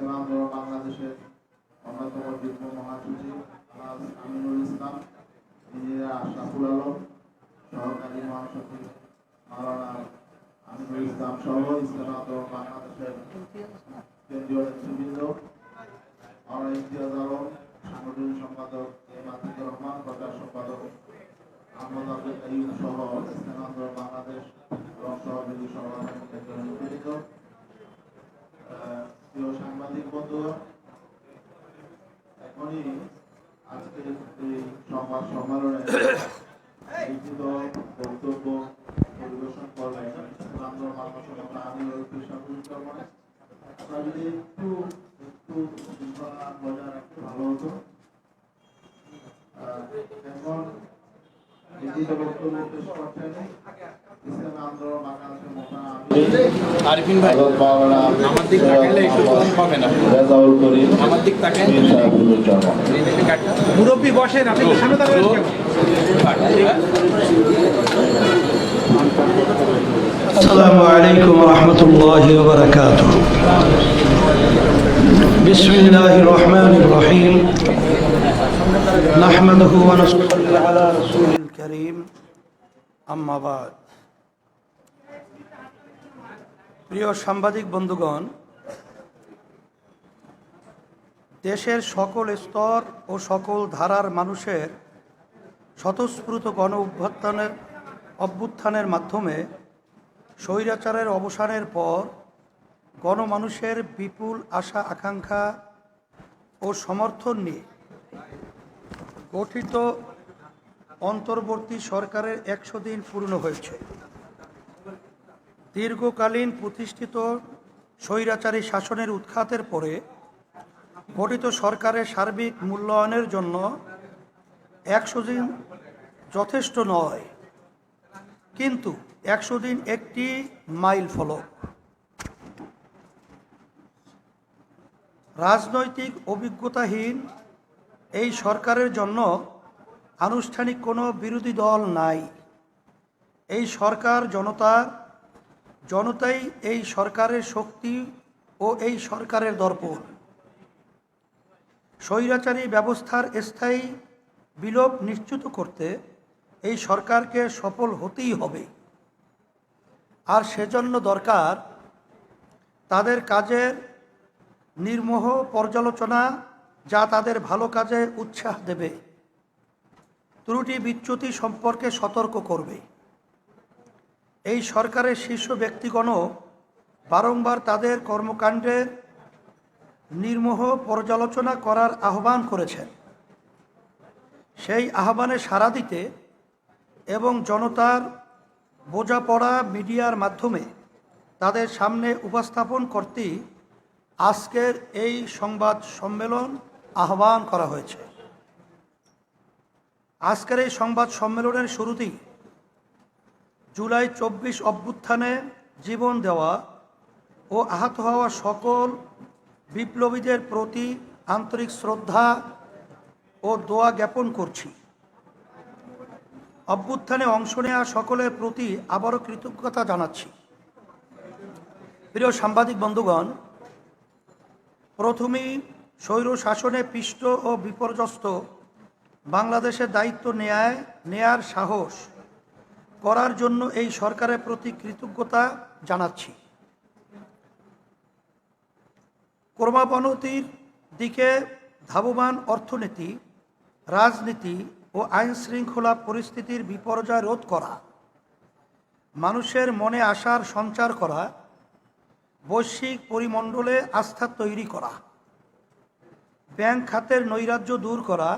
ইসলাম আন্দোলন বাংলাদেশের অন্যতম যুগ্ম মহাসচিব আমিনুল ইসলাম, ইঞ্জিনিয়ার আশরাফুল আলম, সহকারী মহাসচিব মাওলানা আমিনুল ইসলাম সহ ইসলাম আন্দোলন বাংলাদেশের কেন্দ্রীয় নেতৃবৃন্দ, মাওলানা ইমতিয়াজ আলম, সাংগঠনিক সম্পাদক এম আতিকুর রহমান, প্রচার সম্পাদক আহমদ আব্দুল কাইয়ুম সহ ইসলাম আন্দোলন বাংলাদেশ এবং সহযোগী সংগঠনের কেন্দ্রীয় নেতৃবৃন্দ, প্রিয় সাংবাদিক বন্ধু, এখনই আজকের এই সংবাদ সম্মেলনে লিখিত বক্তব্য পরিবেশন করলেন আন্দোলন বাংলাদেশের আমিনুল ইসলাম। আপনারা যদি একটু শৃঙ্খলা বজায় রাখতে ভালো হতো। এখন লিখিত বক্তব্য পেশ করছেন ইসলাম আন্দোলন বাংলাদেশের আরিফিন ভাই, আমার দিক তাকাইলে একটু কম হবে না? আমার দিক তাকাই, মুরব্বী বসেন, আপনি সামনে দাঁড়াবেন কেন? السلام عليكم ورحمة الله وبركاته. بسم الله الرحمن الرحيم. نحمده ونصلي على رسوله الكريم. أما بعد. প্রিয় সাংবাদিক বন্ধুগণ, দেশের সকল স্তর ও সকল ধারার মানুষের স্বতঃস্ফূর্ত গণ অভ্যুত্থানের মাধ্যমে স্বৈরাচারের অবসানের পর গণমানুষের বিপুল আশা আকাঙ্ক্ষা ও সমর্থন নিয়ে গঠিত অন্তর্বর্তী সরকারের 100 দিন পূর্ণ হয়েছে। দীর্ঘকালীন প্রতিষ্ঠিত স্বৈরাচারী শাসনের উৎখাতের পরে গঠিত সরকারের সার্বিক মূল্যায়নের জন্য 100 দিন যথেষ্ট নয়, কিন্তু 100 দিন একটি মাইল ফলক। রাজনৈতিক অভিজ্ঞতাহীন এই সরকারের জন্য আনুষ্ঠানিক কোনো বিরোধী দল নাই। এই সরকার জনতাই এই সরকারের শক্তি ও এই সরকারের দর্পণ। স্বৈরাচারী ব্যবস্থার স্থায়ী বিলোপ নিশ্চিত করতে এই সরকারকে সফল হতেই হবে। আর সেজন্য দরকার তাদের কাজের নির্মোহ পর্যালোচনা, যা তাদের ভালো কাজে উৎসাহ দেবে, ত্রুটি বিচ্যুতি সম্পর্কে সতর্ক করবে। এই সরকারের শীর্ষ ব্যক্তিগণও বারংবার তাদের কর্মকাণ্ডের নির্মোহ পর্যালোচনা করার আহ্বান করেছেন। সেই আহ্বানে সাড়া দিতে এবং জনতার বোঝাপড়া মিডিয়ার মাধ্যমে তাদের সামনে উপস্থাপন করতেই আজকের এই সংবাদ সম্মেলন আহ্বান করা হয়েছে। আজকের এই সংবাদ সম্মেলনের শুরুতেই জুলাই 24 অভ্যুত্থানে জীবন দেওয়া ও আহত হওয়া সকল বিপ্লবীদের প্রতি আন্তরিক শ্রদ্ধা ও দোয়া জ্ঞাপন করছি। অভ্যুত্থানে অংশ নেওয়া সকলের প্রতি আবারও কৃতজ্ঞতা জানাচ্ছি। প্রিয় সাংবাদিক বন্ধুগণ, প্রথমেই স্বৈর শাসনে পিষ্ট ও বিপর্যস্ত বাংলাদেশের দায়িত্ব নেয়ার সাহস করার জন্য এই সরকারের প্রতি কৃতজ্ঞতা জানাচ্ছি। ক্রমাবনতির দিকে ধাবমান অর্থনীতি, রাজনীতি ও আইন শৃঙ্খলা পরিস্থিতির বিপর্যয় রোধ করা, মানুষের মনে আশার সঞ্চার করা, বৈশ্বিক পরিমণ্ডলে আস্থা তৈরি করা, ব্যাংক খাতের নৈরাজ্য দূর করা,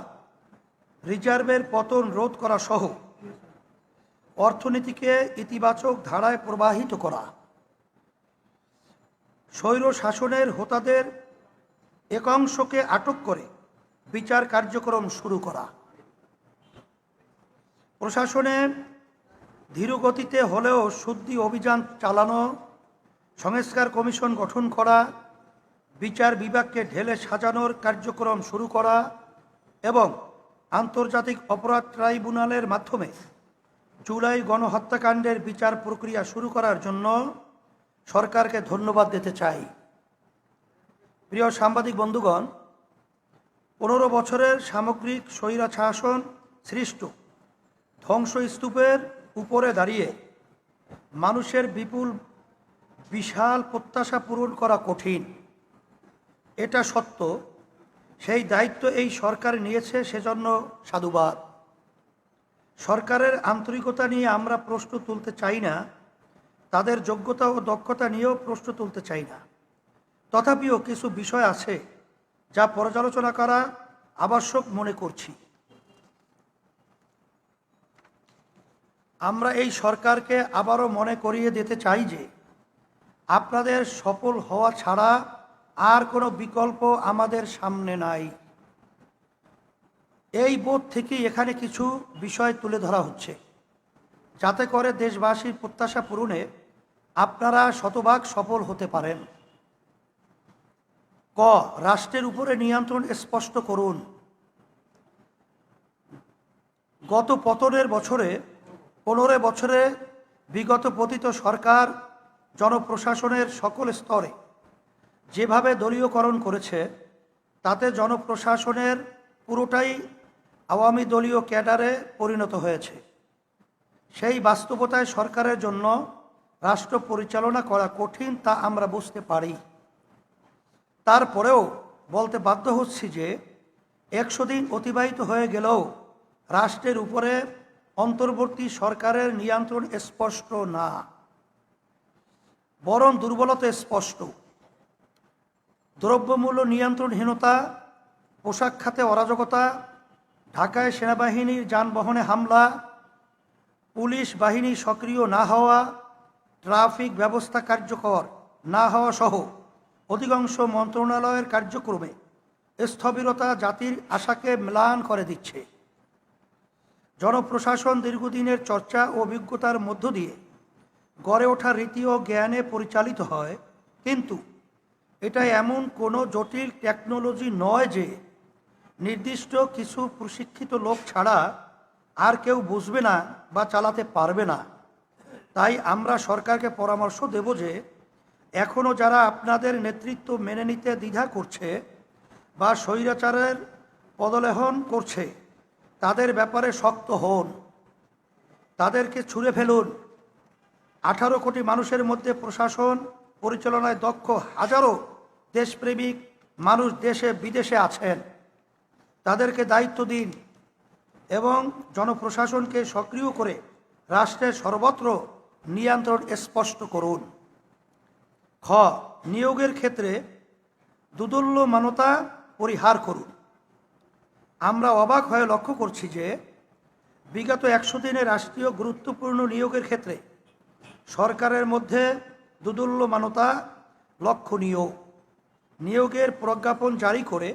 রিজার্ভের পতন রোধ করা সহ অর্থনীতিকে ইতিবাচক ধারায় প্রবাহিত করা, স্বৈর শাসনের হোতাদের একাংশকে আটক করে বিচার কার্যক্রম শুরু করা, প্রশাসনে ধীরগতিতে হলেও শুদ্ধি অভিযান চালানো, সংস্কার কমিশন গঠন করা, বিচার বিভাগকে ঢেলে সাজানোর কার্যক্রম শুরু করা এবং আন্তর্জাতিক অপরাধ ট্রাইব্যুনালের মাধ্যমে জুলাই গণহত্যাকাণ্ডের বিচার প্রক্রিয়া শুরু করার জন্য সরকারকে ধন্যবাদ দিতে চাই। প্রিয় সাংবাদিক বন্ধুগণ, 15 বছরের সামগ্রিক স্বৈরশাসন সৃষ্ট ধ্বংসস্তূপের উপরে দাঁড়িয়ে মানুষের বিশাল প্রত্যাশা পূরণ করা কঠিন, এটা সত্য। সেই দায়িত্ব এই সরকার নিয়েছে, সেজন্য সাধুবাদ। সরকারের আন্তরিকতা নিয়ে আমরা প্রশ্ন তুলতে চাই না, তাদের যোগ্যতা ও দক্ষতা নিয়েও প্রশ্ন তুলতে চাই না। তথাপিও কিছু বিষয় আছে যা পর্যালোচনা করা আবশ্যক মনে করছি। আমরা এই সরকারকে আবারও মনে করিয়ে দিতে চাই যে আপনাদের সফল হওয়া ছাড়া আর কোনো বিকল্প আমাদের সামনে নাই। এই বোধ থেকেই এখানে কিছু বিষয় তুলে ধরা হচ্ছে, যাতে করে দেশবাসীর প্রত্যাশা পূরণে আপনারা শতভাগ সফল হতে পারেন। ক, রাষ্ট্রের উপরে নিয়ন্ত্রণ স্পষ্ট করুন। গত পতনের বছরে 15 বছরে বিগত পতিত সরকার জনপ্রশাসনের সকল স্তরে যেভাবে দলীয়করণ করেছে, তাতে জনপ্রশাসনের পুরোটাই আওয়ামী দলীয় ক্যাডারে পরিণত হয়েছে। সেই বাস্তবতায় সরকারের জন্য রাষ্ট্র পরিচালনা করা কঠিন, তা আমরা বুঝতে পারি। তারপরেও বলতে বাধ্য হচ্ছি যে 100 দিন অতিবাহিত হয়ে গেলেও রাষ্ট্রের উপরে অন্তর্বর্তী সরকারের নিয়ন্ত্রণ স্পষ্ট না, বরং দুর্বলতা স্পষ্ট। দ্রব্যমূল্য নিয়ন্ত্রণহীনতা, পোশাক খাতে অরাজকতা, ঢাকায় সেনাবাহিনীর যানবাহনে হামলা, পুলিশ বাহিনী সক্রিয় না হওয়া, ট্রাফিক ব্যবস্থা কার্যকর না হওয়া সহ অধিকাংশ মন্ত্রণালয়ের কার্যক্রমে স্থবিরতা জাতির আশাকে ম্লান করে দিচ্ছে। জনপ্রশাসন দীর্ঘদিনের চর্চা ও অভিজ্ঞতার মধ্য দিয়ে গড়ে ওঠা রীতি ও জ্ঞানে পরিচালিত হয়, কিন্তু এটা এমন কোনো জটিল টেকনোলজি নয় যে নির্দিষ্ট কিছু প্রশিক্ষিত লোক ছাড়া আর কেউ বুঝবে না বা চালাতে পারবে না। তাই আমরা সরকারকে পরামর্শ দেব যে এখনও যারা আপনাদের নেতৃত্ব মেনে নিতে দ্বিধা করছে বা স্বৈরাচারের পদলেহন করছে, তাদের ব্যাপারে শক্ত হন, তাদেরকে ছুঁড়ে ফেলুন। 18 কোটি মানুষের মধ্যে প্রশাসন পরিচালনায় দক্ষ হাজারো দেশপ্রেমিক মানুষ দেশে বিদেশে আছেন। তাদেরকে দায়িত্ব দিন এবং জনপ্রশাসনকে সক্রিয় করে রাষ্ট্রের সর্বত্র নিয়ন্ত্রণ স্পষ্ট করুন। খ, নিয়োগের ক্ষেত্রে দুদুল্যমানতা পরিহার করুন। আমরা অবাক হয়ে লক্ষ্য করছি যে বিগত 100 দিনে রাষ্ট্রীয় গুরুত্বপূর্ণ নিয়োগের ক্ষেত্রে সরকারের মধ্যে দুদুল্যমানতা লক্ষণীয়। নিয়োগের প্রজ্ঞাপন জারি করে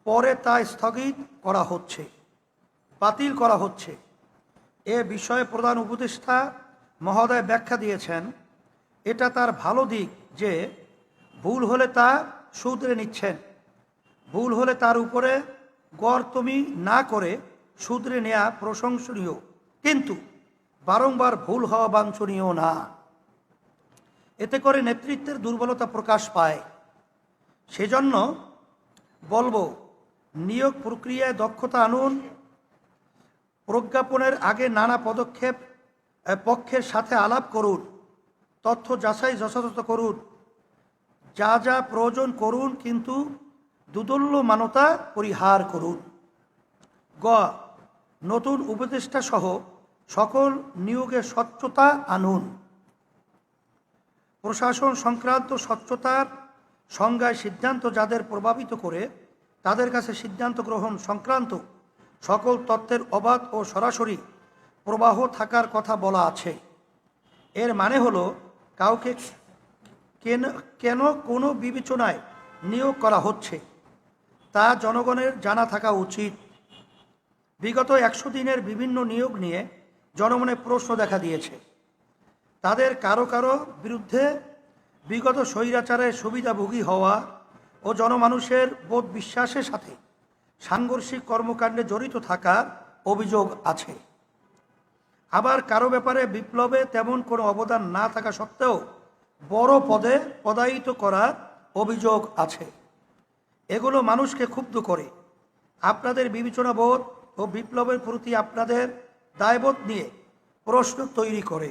পরে তা স্থগিত করা হচ্ছে, বাতিল করা হচ্ছে। এ বিষয়ে প্রধান উপদেষ্টা মহোদয় ব্যাখ্যা দিয়েছেন, এটা তার ভালো দিক যে ভুল হলে তা শুধরে নিচ্ছেন। ভুল হলে তার উপরে গড়তমি না করে শুধরে নেওয়া প্রশংসনীয়, কিন্তু বারংবার ভুল হওয়া বাঞ্ছনীয় না। এতে করে নেতৃত্বের দুর্বলতা প্রকাশ পায়। সেজন্য বলবো, নিয়োগ প্রক্রিয়ায় দক্ষতা আনুন। প্রজ্ঞাপনের আগে নানা পক্ষের সাথে আলাপ করুন, তথ্য যাচাই যথাযথ করুন, যা যা প্রয়োজন করুন, কিন্তু দুদুল্যমানতা পরিহার করুন। গ, নতুন উপদেষ্টা সহ সকল নিয়োগে স্বচ্ছতা আনুন। প্রশাসন সংক্রান্ত স্বচ্ছতার সংজ্ঞায় সিদ্ধান্ত যাদের প্রভাবিত করে, তাদের কাছে সিদ্ধান্ত গ্রহণ সংক্রান্ত সকল তথ্যের অবাধ ও সরাসরি প্রবাহ থাকার কথা বলা আছে। এর মানে হলো কাউকে কেন কোনো বিবেচনায় নিয়োগ করা হচ্ছে তা জনগণের জানা থাকা উচিত। বিগত 100 দিনের বিভিন্ন নিয়োগ নিয়ে জনমনে প্রশ্ন দেখা দিয়েছে। তাদের কারো কারো বিরুদ্ধে বিগত স্বৈরাচারের সুবিধাভোগী হওয়া ও জনমানুষের বোধ বিশ্বাসের সাথে সাংঘর্ষিক কর্মকাণ্ডে জড়িত থাকার অভিযোগ আছে। আবার কারো ব্যাপারে বিপ্লবে তেমন কোনো অবদান না থাকা সত্ত্বেও বড় পদে পদায়িত করার অভিযোগ আছে। এগুলো মানুষকে ক্ষুব্ধ করে। আপনাদের বিবেচনাবোধ ও বিপ্লবের প্রতি আপনাদের দায়বোধ নিয়ে প্রশ্ন তৈরি করে।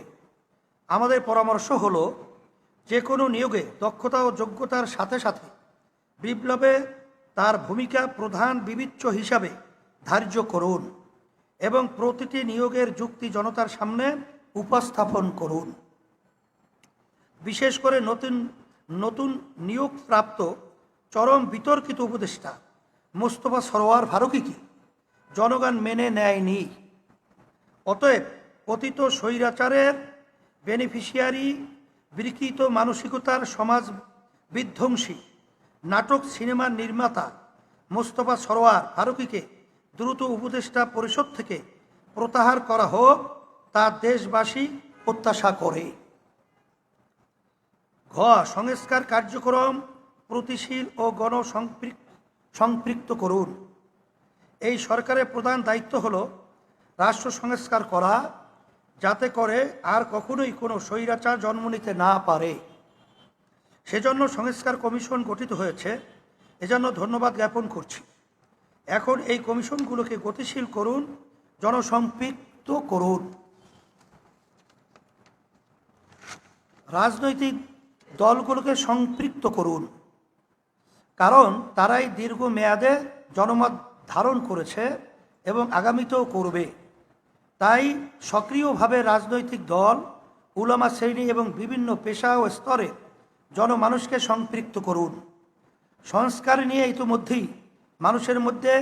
আমাদের পরামর্শ হলো, যে কোনো নিয়োগে দক্ষতা ও যোগ্যতার সাথে সাথে বিপ্লবে তার ভূমিকা প্রধান বিবেচ্য হিসাবে ধার্য করুন এবং প্রতিটি নিয়োগের যুক্তি জনতার সামনে উপস্থাপন করুন। বিশেষ করে নতুন নতুন নিয়োগপ্রাপ্ত চরম বিতর্কিত উপদেষ্টা মোস্তফা সরোয়ার ফারুকীকে জনগণ মেনে নেয়নি। অতএব পতিত স্বৈরাচারের বেনিফিশিয়ারি বিকৃত মানসিকতার সমাজ বিধ্বংসী নাটক সিনেমার নির্মাতা মোস্তফা সরোয়ার ফারুকীকে দ্রুত উপদেষ্টা পরিষদ থেকে প্রত্যাহার করা হোক, তা দেশবাসী প্রত্যাশা করে। ঘ. সংস্কার কার্যক্রম প্রতিশীল ও সম্পৃক্ত করুন। এই সরকারের প্রধান দায়িত্ব হল রাষ্ট্র সংস্কার করা, যাতে করে আর কখনোই কোনো স্বৈরাচার জন্ম নিতে না পারে। সেজন্য সংস্কার কমিশন গঠিত হয়েছে, এজন্য ধন্যবাদ জ্ঞাপন করছি। এখন এই কমিশনগুলোকে গতিশীল করুন, জনসম্পৃক্ত করুন। রাজনৈতিক দলগুলোকে সম্পৃক্ত করুন, কারণ তারাই দীর্ঘমেয়াদে জনমত ধারণ করেছে এবং আগামীতেও করবে। তাই সক্রিয়ভাবে রাজনৈতিক দল, উলামা শ্রেণী এবং বিভিন্ন পেশা ও স্তরে জনমানুষকে সম্পৃক্ত করুন। সংস্কার নিয়ে ইতিমধ্যেই মানুষের মধ্যে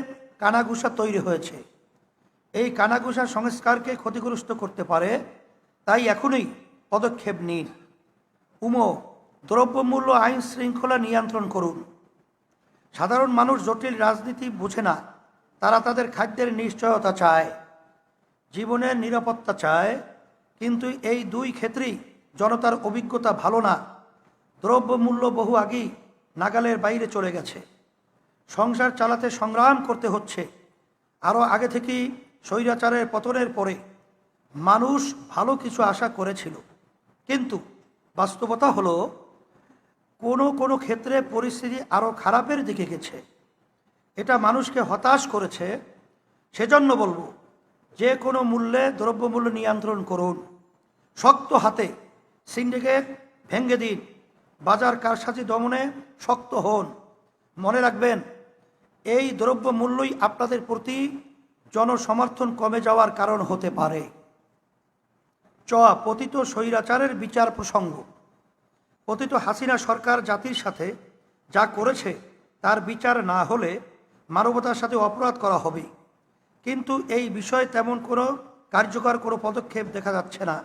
কানাঘুষা তৈরি হয়েছে। এই কানাঘুষা সংস্কারকে ক্ষতিগ্রস্ত করতে পারে, তাই এখনই পদক্ষেপ নিন। দ্রব্যমূল্য আইন শৃঙ্খলা নিয়ন্ত্রণ করুন। সাধারণ মানুষ জটিল রাজনীতি বোঝে না, তারা তাদের খাদ্যের নিশ্চয়তা চায়, জীবনের নিরাপত্তা চায়, কিন্তু এই দুই ক্ষেত্রেই জনতার অভিজ্ঞতা ভালো না। দ্রব্যমূল্য বহু আগেই নাগালের বাইরে চলে গেছে, সংসার চালাতে সংগ্রাম করতে হচ্ছে। আরও আগে থেকেই স্বৈরাচারের পতনের পরে মানুষ ভালো কিছু আশা করেছিল, কিন্তু বাস্তবতা হলো কোনো ক্ষেত্রে পরিস্থিতি আরও খারাপের দিকে গেছে। এটা মানুষকে হতাশ করেছে। সেজন্য বলবো, যে কোনো মূল্যে দ্রব্যমূল্য নিয়ন্ত্রণ করুন। শক্ত হাতে সিন্ডিকেট ভেঙে দিন, বাজার কারসাজি দমনে শক্ত হন। মনে রাখবেন, এই দ্রব্যমূল্যই আপনাদের প্রতি জনসমর্থন কমে যাওয়ার কারণ হতে পারে। পতিত স্বৈরাচারের বিচার প্রসঙ্গ। পতিত হাসিনা সরকার জাতির সাথে যা করেছে তার বিচার না হলে মানবতার সাথে অপরাধ করা হবে, কিন্তু এই বিষয়ে তেমন কোনো কার্যকর কোনো পদক্ষেপ দেখা যাচ্ছে না।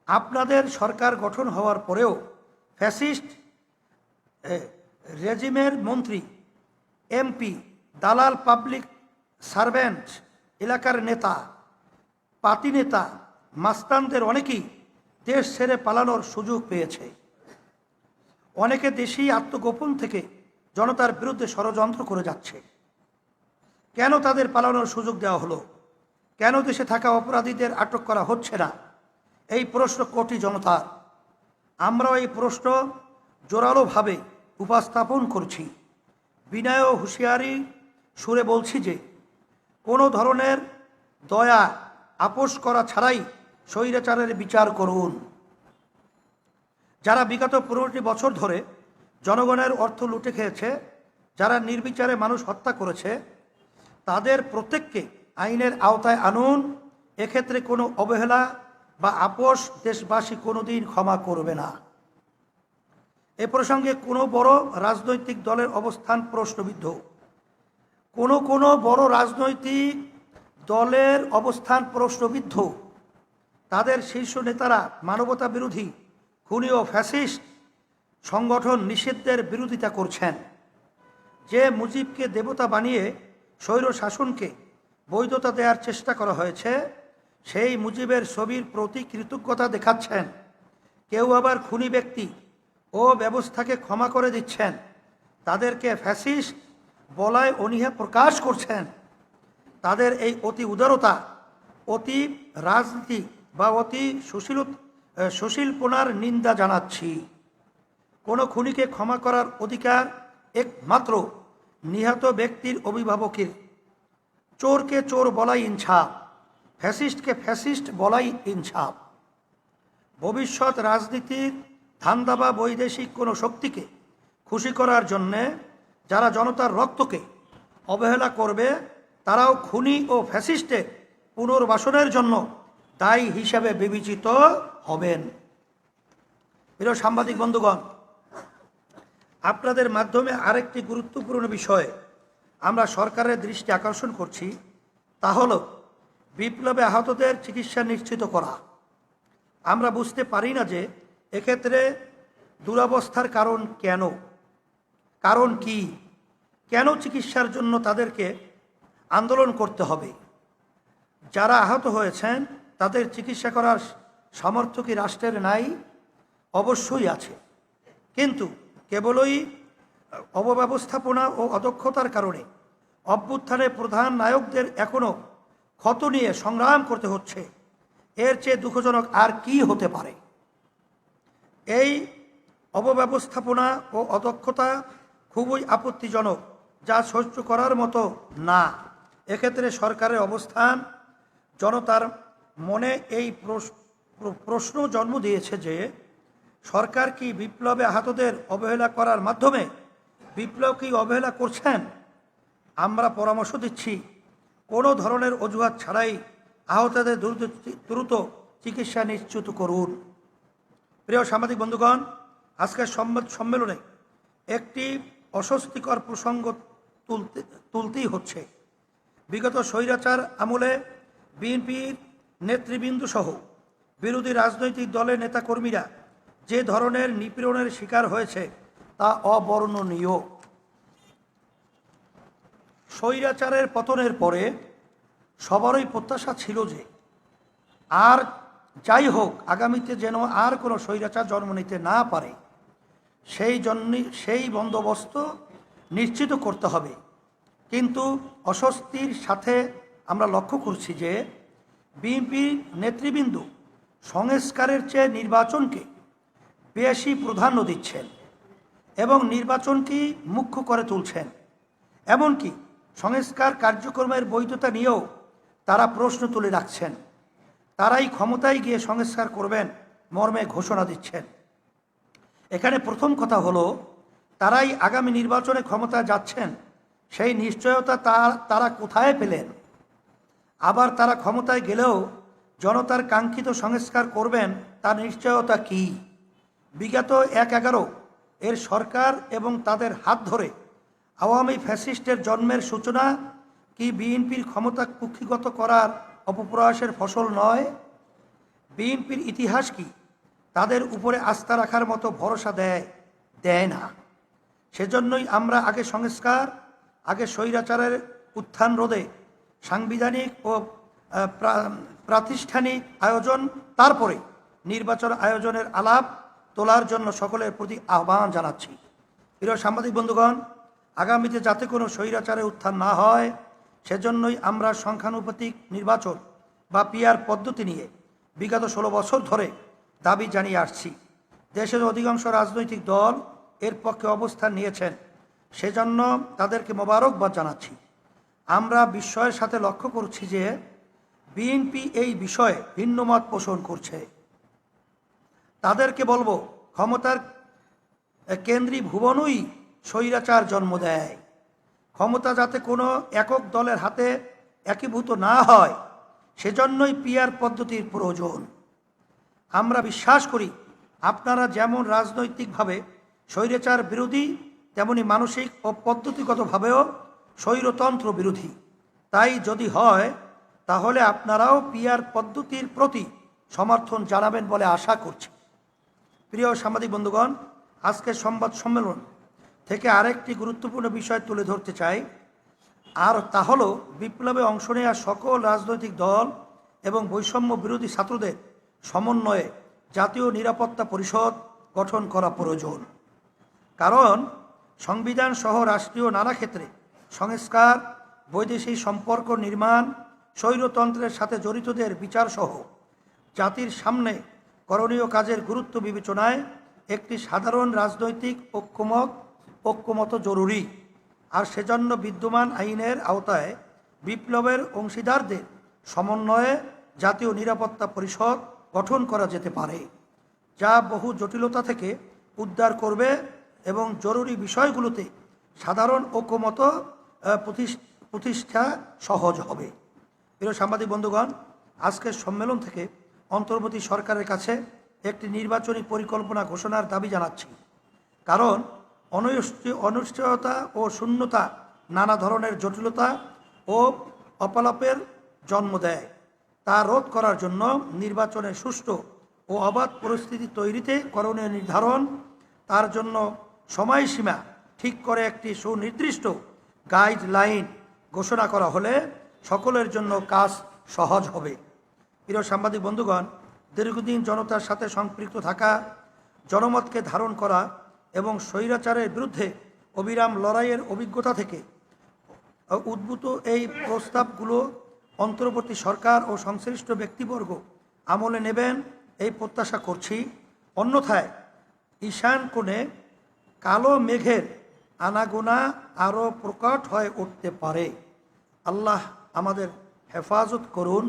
আপনাদের সরকার গঠন হওয়ার পরেও ফ্যাসিস্ট রেজিমের মন্ত্রী, এমপি, দালাল, পাবলিক সার্ভেন্ট, এলাকার নেতা, পাতি নেতা, মাস্তানদের অনেকেই দেশ ছেড়ে পালানোর সুযোগ পেয়েছে। অনেকে দেশেই আত্মগোপন থেকে জনতার বিরুদ্ধে ষড়যন্ত্র করে যাচ্ছে। কেন তাদের পালানোর সুযোগ দেওয়া হলো? কেন দেশে থাকা অপরাধীদের আটক করা হচ্ছে না? এই প্রশ্ন কোটি জনতার। আমরাও এই প্রশ্ন জোরালোভাবে উপস্থাপন করছি। বিনয় ও হুঁশিয়ারি সুরে বলছি যে, কোনো ধরনের দয়া আপোষ করা ছাড়াই স্বৈরাচারের বিচার করুন। যারা বিগত 15টি বছর ধরে জনগণের অর্থ লুটে খেয়েছে, যারা নির্বিচারে মানুষ হত্যা করেছে, তাদের প্রত্যেককে আইনের আওতায় আনুন। এক্ষেত্রে কোনো অবহেলা বা আপোষ দেশবাসী কোনোদিন ক্ষমা করবে না। এ প্রসঙ্গে কোনো বড় রাজনৈতিক দলের অবস্থান প্রশ্নবিদ্ধ। কোনো বড় রাজনৈতিক দলের অবস্থান প্রশ্নবিদ্ধ। তাদের শীর্ষ নেতারা মানবতা বিরোধী, খুনি ও ফ্যাসিস্ট সংগঠন নিষিদ্ধের বিরোধিতা করছেন। যে মুজিবকে দেবতা বানিয়ে স্বৈর শাসনকে বৈধতা দেওয়ার চেষ্টা করা হয়েছে, সেই মুজিবের ছবির প্রতি কৃতজ্ঞতা দেখাচ্ছেন। কেউ আবার খুনি ব্যক্তি ও ব্যবস্থাকে ক্ষমা করে দিচ্ছেন, তাদেরকে ফ্যাসিস্ট বলায় অনীহা প্রকাশ করছেন। তাদের এই অতি উদারতা, অতি রাজনীতি বা অতি সুশীলপনার নিন্দা জানাচ্ছি। কোনো খুনিকে ক্ষমা করার অধিকার একমাত্র নিহত ব্যক্তির অভিভাবকের। চোরকে চোর বলাই ইনসাফ, ফ্যাসিস্টকে ফ্যাসিস্ট বলাই ইনসাফ। ভবিষ্যৎ রাজনীতির ধান্দা বা বৈদেশিক কোনো শক্তিকে খুশি করার জন্যে যারা জনতার রক্তকে অবহেলা করবে তারাও খুনি ও ফ্যাসিস্টের পুনর্বাসনের জন্য দায়ী হিসাবে বিবেচিত হবেন। প্রিয় সাংবাদিক বন্ধুগণ, আপনাদের মাধ্যমে আরেকটি গুরুত্বপূর্ণ বিষয়ে আমরা সরকারের দৃষ্টি আকর্ষণ করছি, তা হল বিপ্লবে আহতদের চিকিৎসা নিশ্চিত করা। আমরা বুঝতে পারি না যে এক্ষেত্রে দুরবস্থার কারণ কি, কেন চিকিৎসার জন্য তাদেরকে আন্দোলন করতে হবে। যারা আহত হয়েছেন তাদের চিকিৎসা করার সামর্থ্য কি রাষ্ট্রের নাই? অবশ্যই আছে, কিন্তু কেবলই অবব্যবস্থাপনা ও অদক্ষতার কারণে অভ্যুত্থানের প্রধান নায়কদের এখনও ক্ষত নিয়ে সংগ্রাম করতে হচ্ছে। এর চেয়ে দুঃখজনক আর কি হতে পারে? এই অবব্যবস্থাপনা ও অদক্ষতা খুবই আপত্তিজনক, যা সহ্য করার মতো না। এক্ষেত্রে সরকারের অবস্থান জনতার মনে এই প্রশ্ন জন্ম দিয়েছে যে সরকার কি বিপ্লবে আহতদের অবহেলা করার মাধ্যমে বিপ্লব কি অবহেলা করছেন? আমরা পরামর্শ দিচ্ছি কোনো ধরনের অজুহাত ছাড়াই আহতদের দ্রুত চিকিৎসা নিশ্চিত করুন। প্রিয় সাংবাদিক বন্ধুগণ, আজকের সংবাদ সম্মেলনে একটি অস্বস্তিকর প্রসঙ্গ তুলতেই হচ্ছে। বিগত স্বৈরাচার আমলে বিএনপির নেতৃবৃন্দ সহ বিরোধী রাজনৈতিক দলের নেতাকর্মীরা যে ধরনের নিপীড়নের শিকার হয়েছে তা অবর্ণনীয়। স্বৈরাচারের পতনের পরে সবারই প্রত্যাশা ছিল যে আর যাই হোক আগামীতে যেন আর কোনো স্বৈরাচার জন্ম নিতে না পারে, সেই বন্দোবস্ত নিশ্চিত করতে হবে। কিন্তু অস্বস্তির সাথে আমরা লক্ষ্য করছি যে বিএনপির নেতৃবৃন্দ সংস্কারের চেয়ে নির্বাচনকে বেশি প্রাধান্য দিচ্ছেন এবং নির্বাচনকেই মুখ্য করে তুলছেন। এমনকি সংস্কার কার্যক্রমের বৈধতা নিয়েও তারা প্রশ্ন তুলে রাখছেন। তারাই ক্ষমতায় গিয়ে সংস্কার করবেন মর্মে ঘোষণা দিচ্ছেন। এখানে প্রথম কথা হলো, তারাই আগামী নির্বাচনে ক্ষমতা যাচ্ছেন, সেই নিশ্চয়তা তারা কোথায় পেলেন? আবার তারা ক্ষমতায় গেলেও জনতার কাঙ্ক্ষিত সংস্কার করবেন তার নিশ্চয়তা কি? বিগত ১/১১ এর সরকার এবং তাদের হাত ধরে আওয়ামী ফ্যাসিস্টের জন্মের সূচনা কি বিএনপির ক্ষমতা কুক্ষিগত করার অপপ্রয়াসের ফসল নয়? বিএনপির ইতিহাস কি তাদের উপরে আস্থা রাখার মতো ভরসা দেয় না? সেজন্যই আমরা আগে সংস্কার, আগে স্বৈরাচারের উত্থান রোধে সাংবিধানিক ও প্রাতিষ্ঠানিক আয়োজন, তারপরে নির্বাচন আয়োজনের আলাপ তোলার জন্য সকলের প্রতি আহ্বান জানাচ্ছি। প্রিয় সাংবাদিক বন্ধুগণ, আগামীতে যাতে কোনো স্বৈরাচারের উত্থান না হয় সেজন্যই আমরা সংখ্যানুপাতিক নির্বাচন বা পিআর পদ্ধতি নিয়ে বিগত 16 বছর ধরে দাবি জানিয়ে আসছি। দেশের অধিকাংশ রাজনৈতিক দল এর পক্ষে অবস্থান নিয়েছেন, সেজন্য তাদেরকে মোবারকবাদ জানাচ্ছি। আমরা বিস্ময়ের সাথে লক্ষ্য করছি যে বিএনপি এই বিষয়ে ভিন্নমত পোষণ করছে। তাদেরকে বলবো, ক্ষমতার কেন্দ্রী ভুবনই স্বৈরাচার জন্ম দেয়। ক্ষমতা যাতে কোনো একক দলের হাতে একীভূত না হয় সেজন্যই পিআর পদ্ধতির প্রয়োজন। আমরা বিশ্বাস করি আপনারা যেমন রাজনৈতিকভাবে স্বৈরাচার বিরোধী, তেমনি মানসিক ও পদ্ধতিগতভাবেও স্বৈরতন্ত্র বিরোধী। তাই যদি হয় তাহলে আপনারাও পিআর পদ্ধতির প্রতি সমর্থন জানাবেন বলে আশা করছি। প্রিয় সাংবাদিক বন্ধুগণ, আজকের সংবাদ সম্মেলন থেকে আরেকটি গুরুত্বপূর্ণ বিষয় তুলে ধরতে চাই, আর তা হলো বিপ্লবে অংশ নেওয়া সকল রাজনৈতিক দল এবং বৈষম্য বিরোধী ছাত্রদের সমন্বয়ে জাতীয় নিরাপত্তা পরিষদ গঠন করা প্রয়োজন। কারণ সংবিধান সহ রাষ্ট্রীয় নানা ক্ষেত্রে সংস্কার, বৈদেশিক সম্পর্ক নির্মাণ, স্বৈরতন্ত্রের সাথে জড়িতদের বিচার সহ জাতির সামনে করণীয় কাজের গুরুত্ব বিবেচনায় একটি সাধারণ রাজনৈতিক ঐক্যমত জরুরি। আর সেজন্য বিদ্যমান আইনের আওতায় বিপ্লবের অংশীদারদের সমন্বয়ে জাতীয় নিরাপত্তা পরিষদ গঠন করা যেতে পারে, যা বহু জটিলতা থেকে উদ্ধার করবে এবং জরুরি বিষয়গুলোতে সাধারণ ঐকমত্য প্রতিষ্ঠা সহজ হবে। প্রিয় সাংবাদিক বন্ধুগণ, আজকের সম্মেলন থেকে অন্তর্বর্তী সরকারের কাছে একটি নির্বাচনী পরিকল্পনা ঘোষণার দাবি জানাচ্ছি। কারণ অনিশ্চয়তা ও শূন্যতা নানা ধরনের জটিলতা ও অপলাপের জন্ম দেয়। তা রোধ করার জন্য নির্বাচনের সুষ্ঠু ও অবাধ পরিস্থিতি তৈরিতে করণীয় নির্ধারণ, তার জন্য সময়সীমা ঠিক করে একটি সুনির্দিষ্ট গাইডলাইন ঘোষণা করা হলে সকলের জন্য কাজ সহজ হবে। প্রিয় সাংবাদিক বন্ধুগণ, দীর্ঘদিন জনতার সাথে সম্পৃক্ত থাকা, জনমতকে ধারণ করা এবং স্বৈরাচারের বিরুদ্ধে অবিরাম লড়াইয়ের অভিজ্ঞতা থেকে উদ্ভূত এই প্রস্তাবগুলো অন্তর্বর্তী সরকার ও সংশ্লিষ্ট ব্যক্তিবর্গ আমলে নেবেন এই প্রত্যাশা করছি। অন্যথায় ঈশান কোণে কালো মেঘের আনাগোনা আরও প্রকট হয়ে উঠতে পারে। আল্লাহ আমাদের হেফাজত করুন,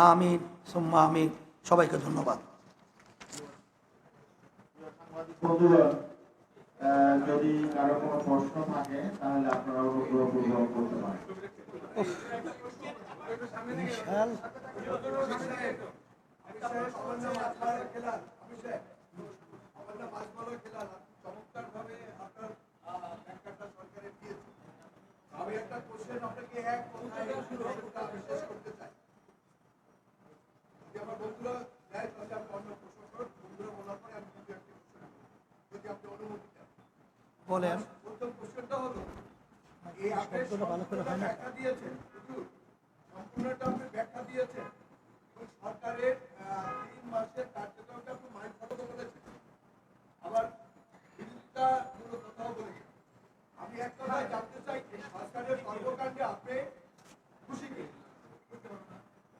আমিন সুম্মা আমিন। সবাইকে ধন্যবাদ। বন্ধুগণ, যদি কারো কোনো প্রশ্ন থাকে তাহলে আপনারা অনুগ্রহপূর্বক করতে পারেন। আমি একটা কোশ্চেন আপনাকে এক কথায় শেষ করতে চাই। যদি আমার বন্ধুরা দেয় তাহলে আপনি অন্য প্রশ্ন করুন, বন্ধুরা বলার পরে আমি কিন্তু একটা কোশ্চেন যদি আপনি অনুমতি দেন বলেন। প্রথম কোশ্চেনটা হলো, এই আপনি ব্যাখ্যা দিয়েছেন, সম্পূর্ণটা আপনি ব্যাখ্যা দিয়েছেন এবং সরকারের 3 মাসের কার্যক্রমটা আপনি মাইন্ড ফলো বলেছেন, আবার বিরোধিতা মূল কথাও বলেছেন। আমি এক কথায় জানতে চাই, এই সরকারের কর্মকাণ্ডে আপনি খুশি কি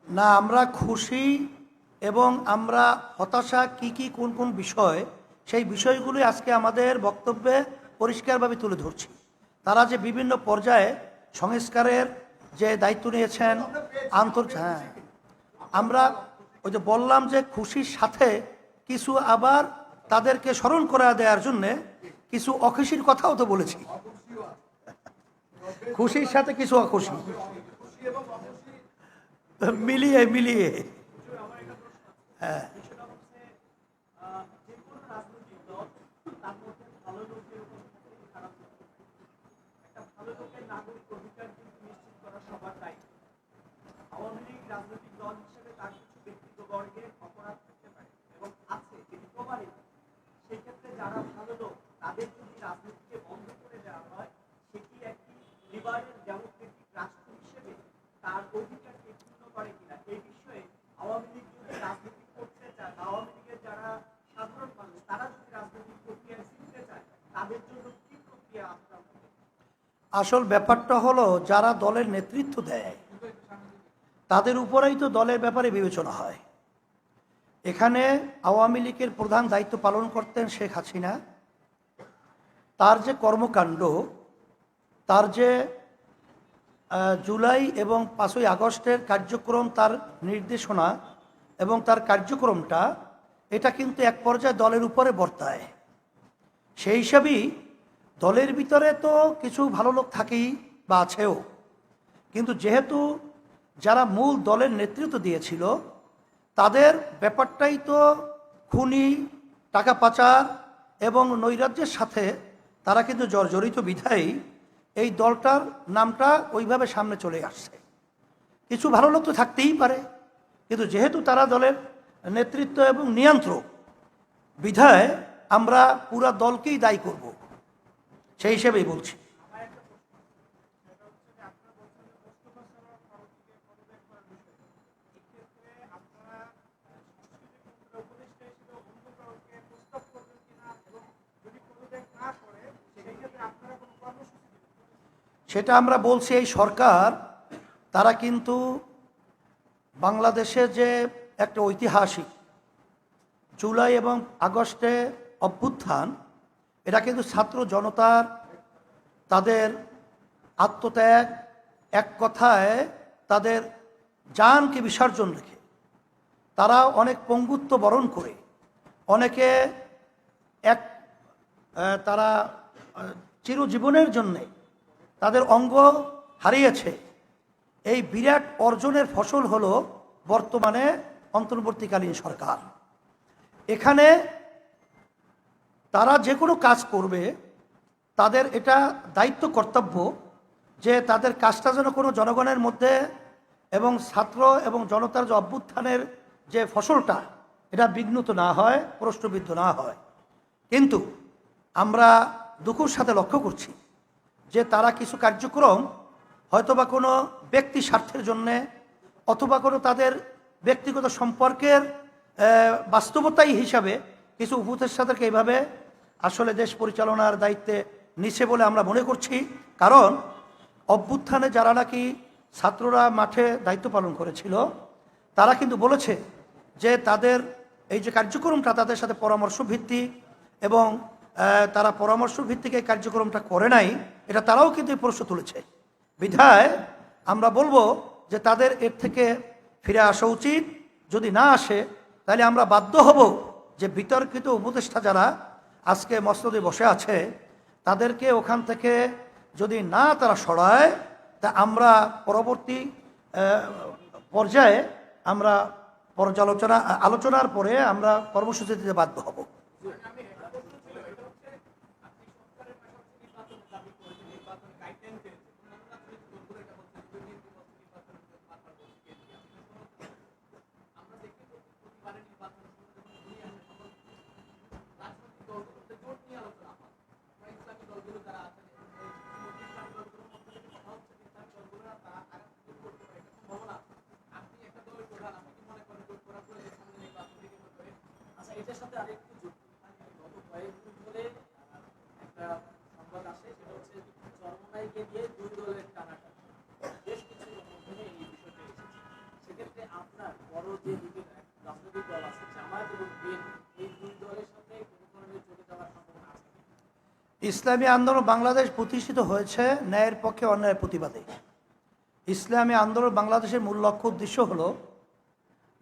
না? আমরা খুশি এবং আমরা হতাশা কি কোন কোন বিষয়, সেই বিষয়গুলি আজকে আমাদের বক্তব্যে পরিষ্কারভাবে তুলে ধরছি। তারা যে বিভিন্ন পর্যায়ে সংস্কারের যে দায়িত্ব নিয়েছেন হ্যাঁ, আমরা ওই যে বললাম যে খুশির সাথে কিছু আবার তাদেরকে স্মরণ করা দেওয়ার জন্যে কিছু অখুশির কথাও তো বলেছি। খুশির সাথে কিছু অখুশি মিলিয়ে হ্যাঁ। রাজনৈতিক দল হিসেবে তার কিছু ব্যক্তিবর্গের অপরাধ করতে পারে এবং আছে, যেটি প্রমাণিত। সেই ক্ষেত্রে যারা ভালো লোক তাদের যদি রাজনীতিকে বন্ধ করে দেওয়া হয়, সেটি একটি লিবারেল ডেমোক্রেটিক রাষ্ট্র হিসেবে তার অধিকারকে ক্ষুণ্ণ করে কিনা, এই বিষয়ে আওয়ামী লীগ যদি রাজনীতি করতে চায়, আওয়ামী লীগের যারা সাধারণ মানুষ তারা যদি রাজনৈতিক প্রক্রিয়ায় ফিরতে চায়, তাদের জন্য কি প্রক্রিয়া আসতে হবে? আসল ব্যাপারটা হলো, যারা দলের নেতৃত্ব দেয় তাদের উপরেই তো দলের ব্যাপারে বিবেচনা হয়। এখানে আওয়ামী লীগের প্রধান দায়িত্ব পালন করতেন শেখ হাসিনা। তার যে কর্মকাণ্ড, তার যে জুলাই এবং 5ই আগস্টের কার্যক্রম, তার নির্দেশনা এবং তার কার্যক্রমটা, এটা কিন্তু এক পর্যায়ে দলের উপরে বর্তায়। সেই হিসাবেই দলের ভিতরে তো কিছু ভালো লোক থাকেই বা আছেও, কিন্তু যেহেতু যারা মূল দলের নেতৃত্ব দিয়েছিল তাদের ব্যাপারটাই তো খুনি, টাকা পাচার এবং নৈরাজ্যের সাথে তারা কিন্তু জর্জরিত বিধায়ী এই দলটার নামটা ওইভাবে সামনে চলে আসছে। কিছু ভালো লোক তো থাকতেই পারে, কিন্তু যেহেতু তারা দলের নেতৃত্ব এবং নিয়ন্ত্রক বিধায় আমরা পুরা দলকেই দায়ী করব, সেই হিসেবেই বলছি। সেটা আমরা বলছি, এই সরকার তারা কিন্তু বাংলাদেশে যে একটা ঐতিহাসিক জুলাই এবং আগস্টে অভ্যুত্থান, এটা কিন্তু ছাত্র জনতার তাদের আত্মত্যাগ, এক কথায় তাদের জানকে বিসর্জন রেখে তারা অনেক পঙ্গুত্ব বরণ করে, অনেকে তারা চিরজীবনের জন্যে তাদের অঙ্গ হারিয়েছে। এই বিরাট অর্জনের ফসল হলো বর্তমানে অন্তর্বর্তীকালীন সরকার। এখানে তারা যে কোনো কাজ করবে, তাদের এটা দায়িত্ব কর্তব্য যে তাদের কাজটা যেন কোনো জনগণের মধ্যে এবং ছাত্র এবং জনতার যে অভ্যুত্থানের যে ফসলটা, এটা বিঘ্নিত না হয়, প্রশ্নবিদ্ধ না হয়। কিন্তু আমরা দুঃখের সাথে লক্ষ্য করছি যে তারা কিছু কার্যক্রম হয়তোবা কোনো ব্যক্তি স্বার্থের জন্যে অথবা কোনো তাদের ব্যক্তিগত সম্পর্কের বাস্তবতাই হিসাবে কিছু উপদেষ্টাদেরকে এইভাবে আসলে দেশ পরিচালনার দায়িত্বে নিছে বলে আমরা মনে করছি। কারণ অভ্যুত্থানে যারা নাকি ছাত্ররা মাঠে দায়িত্ব পালন করেছিল, তারা কিন্তু বলেছে যে তাদের এই যে কার্যক্রমটা তাদের সাথে পরামর্শ ভিত্তিক, এবং তারা পরামর্শ ভিত্তিক এই কার্যক্রমটা করে নাই, এটা তারাও কিন্তু এই প্রশ্ন তুলেছে। বিধায় আমরা বলবো যে তাদের এর থেকে ফিরে আসা উচিত। যদি না আসে তাহলে আমরা বাধ্য হব যে বিতর্কিত উপদেষ্টা যারা আজকে মসনদে বসে আছে তাদেরকে ওখান থেকে যদি না তারা সরায়, তা আমরা পরবর্তী পর্যায়ে আমরা আলোচনার পরে আমরা কর্মসূচি দিতে বাধ্য হব। এটার সাথে আরেকটু যুক্ত, গত কয়েকদিন ধরে একটা সংবাদ আসে, সেটা হচ্ছে চরমনাইকে দিয়ে দুই দলের টানাটানি, বেশ কিছু গণমাধ্যমে এই বিষয়টা এসেছে। সেক্ষেত্রে আপনার বড় যে দুটি রাজনৈতিক দল আছে, জামায়াত এবং বিএনপি, এই দুই দলের সাথে কোনো ধরনের চলে যাওয়ার সম্ভাবনা আছে? ইসলামী আন্দোলন বাংলাদেশ প্রতিষ্ঠিত হয়েছে ন্যায়ের পক্ষে অন্যায়ের প্রতিবাদে। ইসলামী আন্দোলন বাংলাদেশের মূল লক্ষ্য উদ্দেশ্য হলো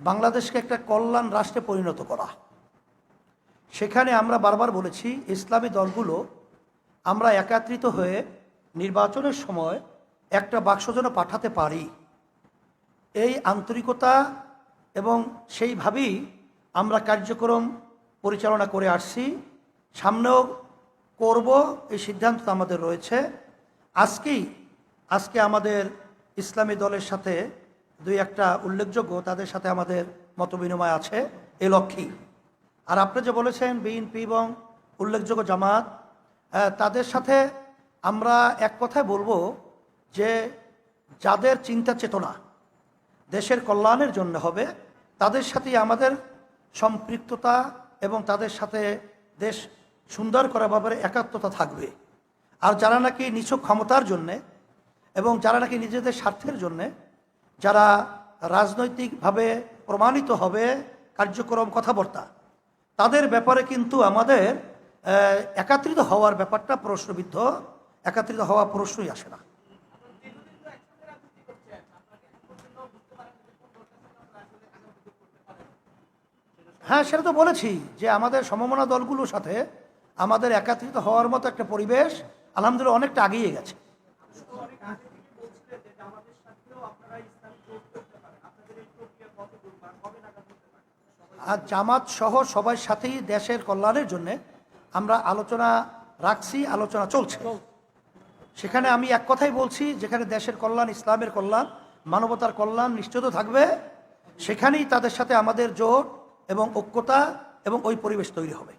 বাংলাদেশকে একটা কল্যাণ রাষ্ট্রে পরিণত করা। সেখানে আমরা বারবার বলেছি ইসলামী দলগুলো আমরা একত্রিত হয়ে নির্বাচনের সময় একটা বাক্স যেন পাঠাতে পারি, এই আন্তরিকতা এবং সেইভাবেই আমরা কার্যক্রম পরিচালনা করে আসছি, সামনেও করব, এই সিদ্ধান্ত আমাদের রয়েছে। আজকে আমাদের ইসলামী দলের সাথে দুই একটা উল্লেখযোগ্য তাদের সাথে আমাদের মতবিনিময় আছে এই লক্ষ্যেই। আর আপনি যে বলেছেন বিএনপি এবং উল্লেখযোগ্য জামাত, তাদের সাথে আমরা এক কথায় বলবো যে যাদের চিন্তা চেতনা দেশের কল্যাণের জন্য হবে, তাদের সাথেই আমাদের সম্পৃক্ততা এবং তাদের সাথে দেশ সুন্দর করার ব্যাপারে একাত্মতা থাকবে। আর যারা নাকি নিছক ক্ষমতার জন্যে এবং যারা নাকি নিজেদের স্বার্থের জন্যে যারা রাজনৈতিকভাবে প্রমাণিত হবে কার্যক্রম কথাবার্তা, তাদের ব্যাপারে কিন্তু আমাদের একত্রিত হওয়ার ব্যাপারটা প্রশ্নবিদ্ধ, একত্রিত হওয়া প্রশ্নই আসে না। হ্যাঁ, সেটা তো বলেছি যে আমাদের সমমনা দলগুলোর সাথে আমাদের একত্রিত হওয়ার মতো একটা পরিবেশ আলহামদুলিল্লাহ অনেকটা এগিয়ে গেছে। আর জামাত সহ সবার সাথেই দেশের কল্যাণের জন্যে আমরা আলোচনা রাখছি, আলোচনা চলছে। সেখানে আমি এক কথাই বলছি, যেখানে দেশের কল্যাণ, ইসলামের কল্যাণ, মানবতার কল্যাণ নিশ্চিত থাকবে, সেখানেই তাদের সাথে আমাদের জোট এবং ঐক্যতা এবং ওই পরিবেশ তৈরি হবে।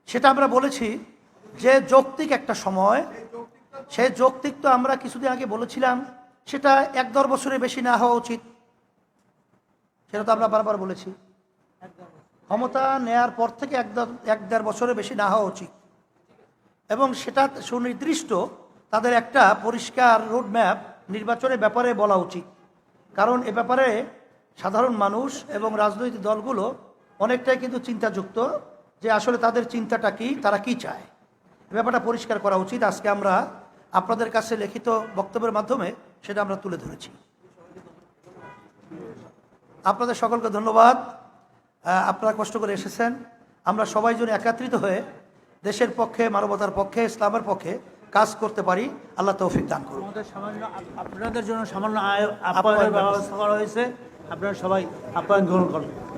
সেটা আমরা বলেছি যে যৌক্তিক একটা সময়, সেই যৌক্তিক তো আমরা কিছুদিন আগে বলেছিলাম সেটা 1-1.5 বছরের বেশি না হওয়া উচিত। সেটা তো আমরা বারবার বলেছি, ক্ষমতা নেয়ার পর থেকে 1-1.5 বছরের বেশি না হওয়া উচিত, এবং সেটা সুনির্দিষ্ট তাদের একটা পরিষ্কার রোডম্যাপ নির্বাচনের ব্যাপারে বলা উচিত। কারণ এ ব্যাপারে সাধারণ মানুষ এবং রাজনৈতিক দলগুলো অনেকটাই কিন্তু চিন্তাযুক্ত যে আসলে তাদের চিন্তাটা কি, তারা কি চায়, এ ব্যাপারটা পরিষ্কার করা উচিত। আজকে আমরা আপনাদের কাছে লিখিত বক্তব্যের মাধ্যমে সেটা আমরা তুলে ধরেছি। আপনাদের সকলকে ধন্যবাদ, আপনারা কষ্ট করে এসেছেন। আমরা সবাই যেন একত্রিত হয়ে দেশের পক্ষে, মানবতার পক্ষে, ইসলামের পক্ষে কাজ করতে পারি। আল্লাহ তৌফিক দান করুন। আপনাদের জন্য সামান্য আপ্যায়নের ব্যবস্থা করা হয়েছে, আপনারা সবাই আপ্যায়ন গ্রহণ করবেন।